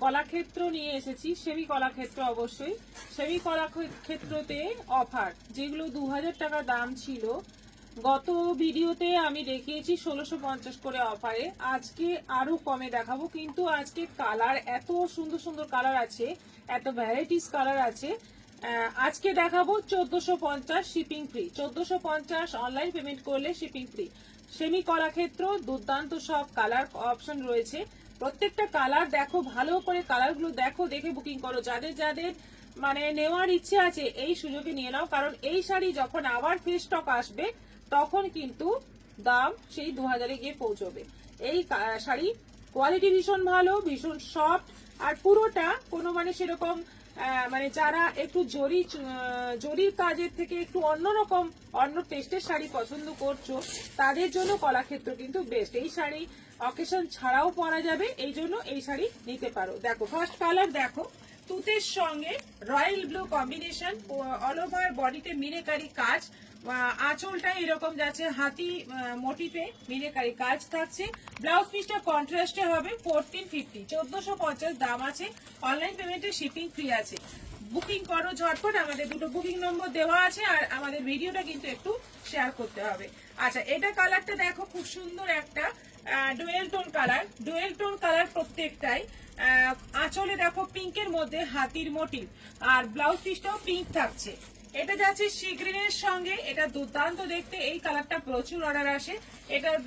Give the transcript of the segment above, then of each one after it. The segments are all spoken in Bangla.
কলাক্ষেত্র নিয়ে এসেছি, সেমি কলাক্ষেত্র। অবশ্যই সেমি কলাক্ষেত্রতে অফার, যেগুলো 2000 টাকা দাম ছিল গত ভিডিওতে আমি দেখিয়েছি 1650 করে অফারে। আজকে আরো কমে দেখাবো, কিন্তু আজকে কালার এত সুন্দর সুন্দর কালার আছে, এত ভ্যারাইটিস কালার আছে। আজকে দেখাবো 1450 শিপিং ফ্রি। 1450 অনলাইন পেমেন্ট করলে শিপিং ফ্রি। সেমি কলাক্ষেত্র দুর্দান্ত সব কালার অপশন রয়েছে। প্রত্যেকটা কালার দেখো, ভালো করে কালারগুলো দেখো, দেখে বুকিং করো। যাদের যাদের মানে নেওয়ার ইচ্ছে আছে এই সুযোগে নিয়ে নাও, কারণ এই শাড়ি যখন আবার ফ্রেশ স্টক আসবে তখন কিন্তু দাম সেই 2000-এ গিয়ে পৌঁছবে। এই শাড়ি কোয়ালিটি ভীষণ ভালো, ভীষণ সফট, আর পুরোটা কোনো মানে সেরকম মানে যারা একটু জরির কাজের থেকে একটু অন্যরকম অন্য টেস্টের শাড়ি পছন্দ করছো তাদের জন্য কলাক্ষেত্র কিন্তু বেস্ট। এই শাড়ি অকেশন ছাড়াও পরা যাবে, এই জন্য এই শাড়ি নিতে পারো। দেখো ফার্স্ট কালার দেখো, তুতের সঙ্গে royal blue combination, all over বডিতে মিনেকারি কাজ, আঁচলটা এরকম যাচ্ছে হাতি মোটিফে মিনেকারি কাজ থাকছে। ব্লাউজ পিসটা কন্ট্রাস্টে হবে। 1450, 1450 দাম আছে। অনলাইন পেমেন্টে শিপিং ফ্রি আছে। বুকিং করো ঝটপট, আমাদের দুটো বুকিং নম্বর দেওয়া আছে, আর আমাদের ভিডিওটা কিন্তু একটু শেয়ার করতে হবে। আচ্ছা, এটা কালারটা দেখো, খুব সুন্দর একটা dual tone colour. Dual tone colour প্রত্যেকটাই। আঁচলে দেখো পিঙ্কের মধ্যে হাতির মোটিভ, আর ব্লাউজ পিসটাও পিঙ্ক থাকছে। এটা যাচ্ছে সি গ্রিনের সঙ্গে, এটা দুর্দান্ত দেখতে। এই কালারটা প্রচুর অর্ডার আসে। এটার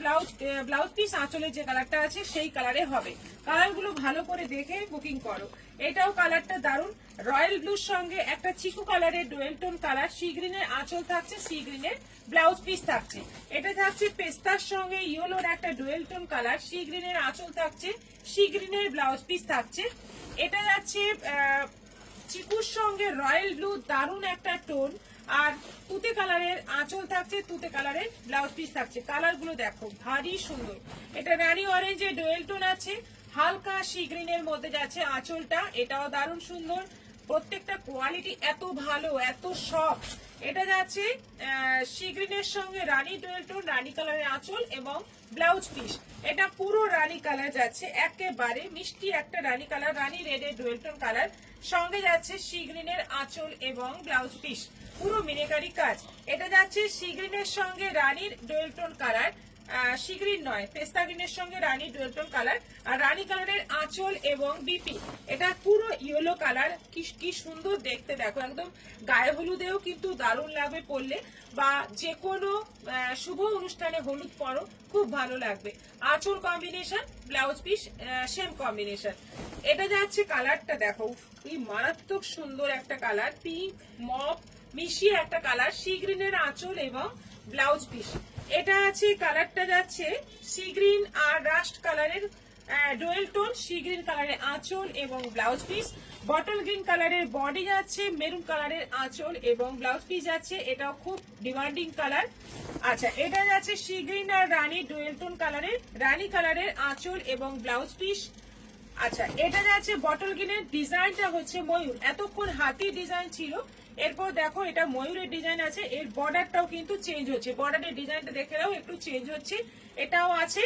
ব্লাউজ পিস আঁচলের যে কালারটা আছে সেই কালারে হবে। কালারগুলো ভালো করে দেখে বুকিং করো। এটাও কালারটা দারুণ। রয়্যাল ব্লুর সঙ্গে একটা চিকু কালারের ডুয়েল টোন কালার, সি গ্রিনের আঁচল থাকছে, সি গ্রিনের ব্লাউজ পিস থাকছে। এটা থাকছে পেস্তার সঙ্গে ইয়েলোর একটা ডুয়েল টোন কালার, সি গ্রিনের আঁচল থাকছে, সি গ্রিনের ব্লাউজ পিস থাকছে। এটা যাচ্ছে চিকুর সঙ্গে রয়্যাল ব্লু, দারুণ একটা টোন, আর তুতে কালারের আঁচল থাকছে, তুতে কালারের ব্লাউজ পিস থাকছে। কালারগুলো দেখো ভারী সুন্দর। এটা রানী অরেঞ্জে ডুয়েল টোন আছে, হালকা সি গ্রিনের মধ্যে যাচ্ছে আঁচলটা, এটাও দারুণ সুন্দর। প্রত্যেকটা কোয়ালিটি এত ভালো, এত সফট। এটা যাচ্ছে সি গ্রিনের সঙ্গে রানী ডুয়েল টোন, রানী কালারের আঁচল এবং ব্লাউজ পিস। এটা পুরো রানী কালার যাচ্ছে, একেবারে মিষ্টি একটা রানী কালার, রানী রেডের ডুয়েল টোন কালার। সঙ্গে যাচ্ছে সি গ্রিনের আঁচল এবং ব্লাউজ পিস, পুরো মিনেকারি কাজ। এটা যাচ্ছে সি গ্রিনের সঙ্গে রানীর dual tone colour, sea green নয়, পেস্তা গ্রিনের সঙ্গে রানী ডুয়েল টোন কালার, আর রানী কালারের আঁচল এবং বিপি। এটা পুরো ইয়েলো কালার, কি সুন্দর দেখতে দেখো, একদম গায়ে হলুদেও কিন্তু দারুণ লাগবে পরলে, বা যে কোনো শুভ অনুষ্ঠানে হলুদ পরো, খুব ভালো লাগবে। আঁচল combination, blouse piece same combination. এটা যাচ্ছে কালারটা দেখো, কি মারাত্মক সুন্দর একটা কালার, পিঙ্ক মপ মিশিয়ে একটা কালার, সি গ্রিনের আঁচল এবং ব্লাউজ পিস। এটা আছে কালারটা যাচ্ছে সি গ্রিন আর রাস্ট কালারের ডুয়েল টোন, সি গ্রিন কালারের আঁচল এবং ব্লাউজ পিস। বটল গ্রিন কালারের বডি যাচ্ছে, মেরুন কালারের আঁচল এবং ব্লাউজ পিস যাচ্ছে, এটাও খুব ডিমান্ডিং কালার। আচ্ছা, এটা যাচ্ছে সি গ্রিন আর রানী ডুয়েল টোন কালারের, রানী কালারের আঁচল এবং ব্লাউজ পিস। আচ্ছা, এটা যাচ্ছে বটল গ্রিনের, ডিজাইনটা হচ্ছে ময়ূর, এতক্ষণ হাতি ডিজাইন ছিল, এরপর দেখো এটা ময়ূরের ডিজাইন আছে। এর বর্ডারটাও কিন্তু চেঞ্জ হচ্ছে, বর্ডারের ডিজাইনটা দেখে নাও, একটু চেঞ্জ হচ্ছে। এটাও আছে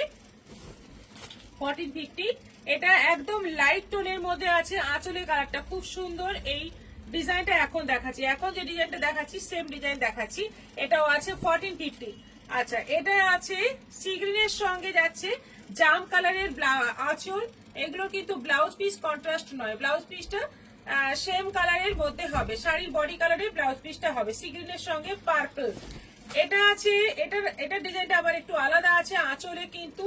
1450। এটা একদম লাইট টোনের মধ্যে আছে, আঁচলের কালারটা খুব সুন্দর। এই ডিজাইনটা এখন দেখাচ্ছি, এখন যে ডিজাইনটা দেখাচ্ছি সেম ডিজাইন দেখাচ্ছি। এটাও আছে 1450। আচ্ছা, এটা আছে সি গ্রিনের সঙ্গে যাচ্ছে জাম কালারের আঁচল। এগুলো কিন্তু ব্লাউজ পিস কন্ট্রাস্ট নয়, ব্লাউজ পিসটা সেম কালারের মধ্যে হবে, শাড়ির বডি কালারের ব্লাউজ পিসটা হবে সি গ্রিনের সঙ্গে পার্পল। এটা আছে, এটার ডিজাইনটা আবার একটু আলাদা আছে। আঁচলে কিন্তু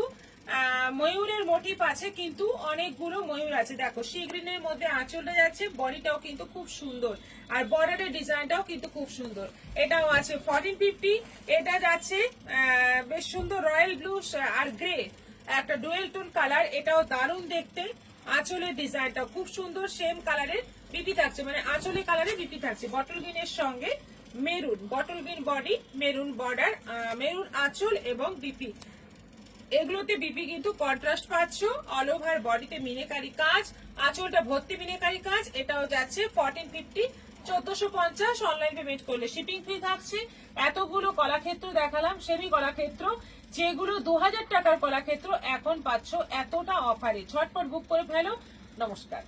ময়ূরের মোটিভ আছে, কিন্তু অনেকগুলো ময়ূর আছে। দেখো সি গ্রিনের মধ্যে আঁচলটা যাচ্ছে, বডিটাও কিন্তু খুব সুন্দর, আর বর্ডারের ডিজাইনটাও কিন্তু খুব সুন্দর। এটাও আছে 1450। এটা যাচ্ছে বেশ সুন্দর রয়্যাল ব্লু আর গ্রে একটা ডুয়েল টোন কালার, এটাও দারুণ দেখতে। আঁচলের ডিজাইনটা খুব সুন্দর, সেম কালারের বিপি থাকছে, মানে আঁচলের কালারে বিপি থাকছে। বটল গ্রিনের সঙ্গে maroon, bottle green body, maroon border, maroon আঁচল এবং বিপি। এগুলোতে বিপি কিন্তু কন্ট্রাস্ট পাচ্ছ। অল ওভার বডিতে মিনেকারি কাজ, আঁচলটা ভর্তি মিনেকারি কাজ। এটাও যাচ্ছে 1450, 1450 অনলাইন পেমেন্ট করলে শিপিং ফ্রি থাকছে। এতগুলো কলাক্ষেত্র দেখালাম, সেমি কলাক্ষেত্র, যেগুলো 2000 টাকার কলাক্ষেত্র এখন পাচ্ছ এতটা অফারে। ঝটপট বুক করে ফেলো। নমস্কার।